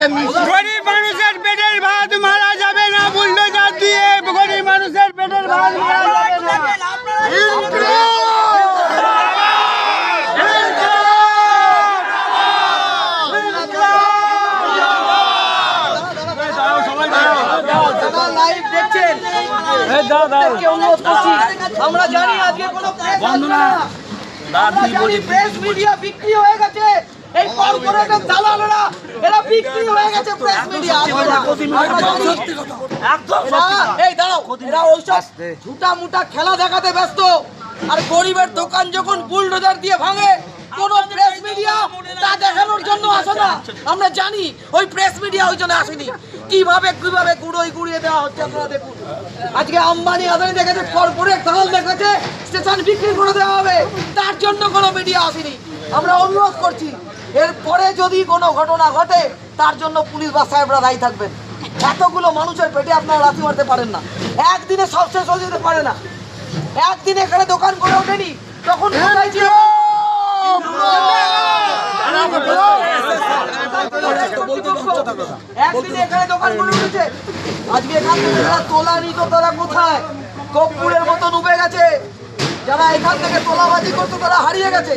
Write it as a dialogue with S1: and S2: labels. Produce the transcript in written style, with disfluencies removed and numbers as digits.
S1: গরিব মানুষের পেটের ভাত মারা যাবে না, বুলডোজার দিয়ে গরিব মানুষের পেটের ভাত মারা যাবে না।
S2: আমরা জানি আজকে কোনো প্রেস মিডিয়া বিক্রি হয়ে গেছে। এই কর্পোরেটের দালালরা এরা বিক্রি হয়ে গেছে প্রেস মিডিয়া। এই দাঁড়াও, এরা ওইসব ঝুটা মুটা খেলা দেখাতে ব্যস্ত। আর গরিবের দোকান যখন বুলডোজার দিয়ে ভাঙে, কোন প্রেস মিডিয়া তা দেখানোর জন্য আসে না। আমরা জানি ওই প্রেস মিডিয়া ওই জন্য আসেনি। কিভাবে গুড়িয়ে দেওয়া হচ্ছে আপনারা দেখুন। আজকে আম্বানি আদানি দেখেছে, কর্পোরেট দালাল দেখেছে স্টেশন বিক্রি করে দেওয়া হবে, তার জন্য কোনো মিডিয়া আসেনি। আমরা অনুরোধ করছি, এরপরে যদি কোনো ঘটনা ঘটে তার জন্য পুলিশ বা সাহেবরা দায়ী থাকবেন। এতগুলো মানুষের পেটে আপনারা লাথি মারতে পারেন না, একদিনে সব শেষ হয়ে যেতে পারে না। একদিনে এখানে দোকান করে ওঠেনি, তখন কোথায় ছিল? একদিনে এখানে দোকান করে উঠেছে, আজকে এখান থেকে যারা তোলা নিত তারা কোথায়? কর্পূরের মতো ডুবে গেছে। যারা এখান থেকে তোলাবাজি করতো তারা হারিয়ে গেছে।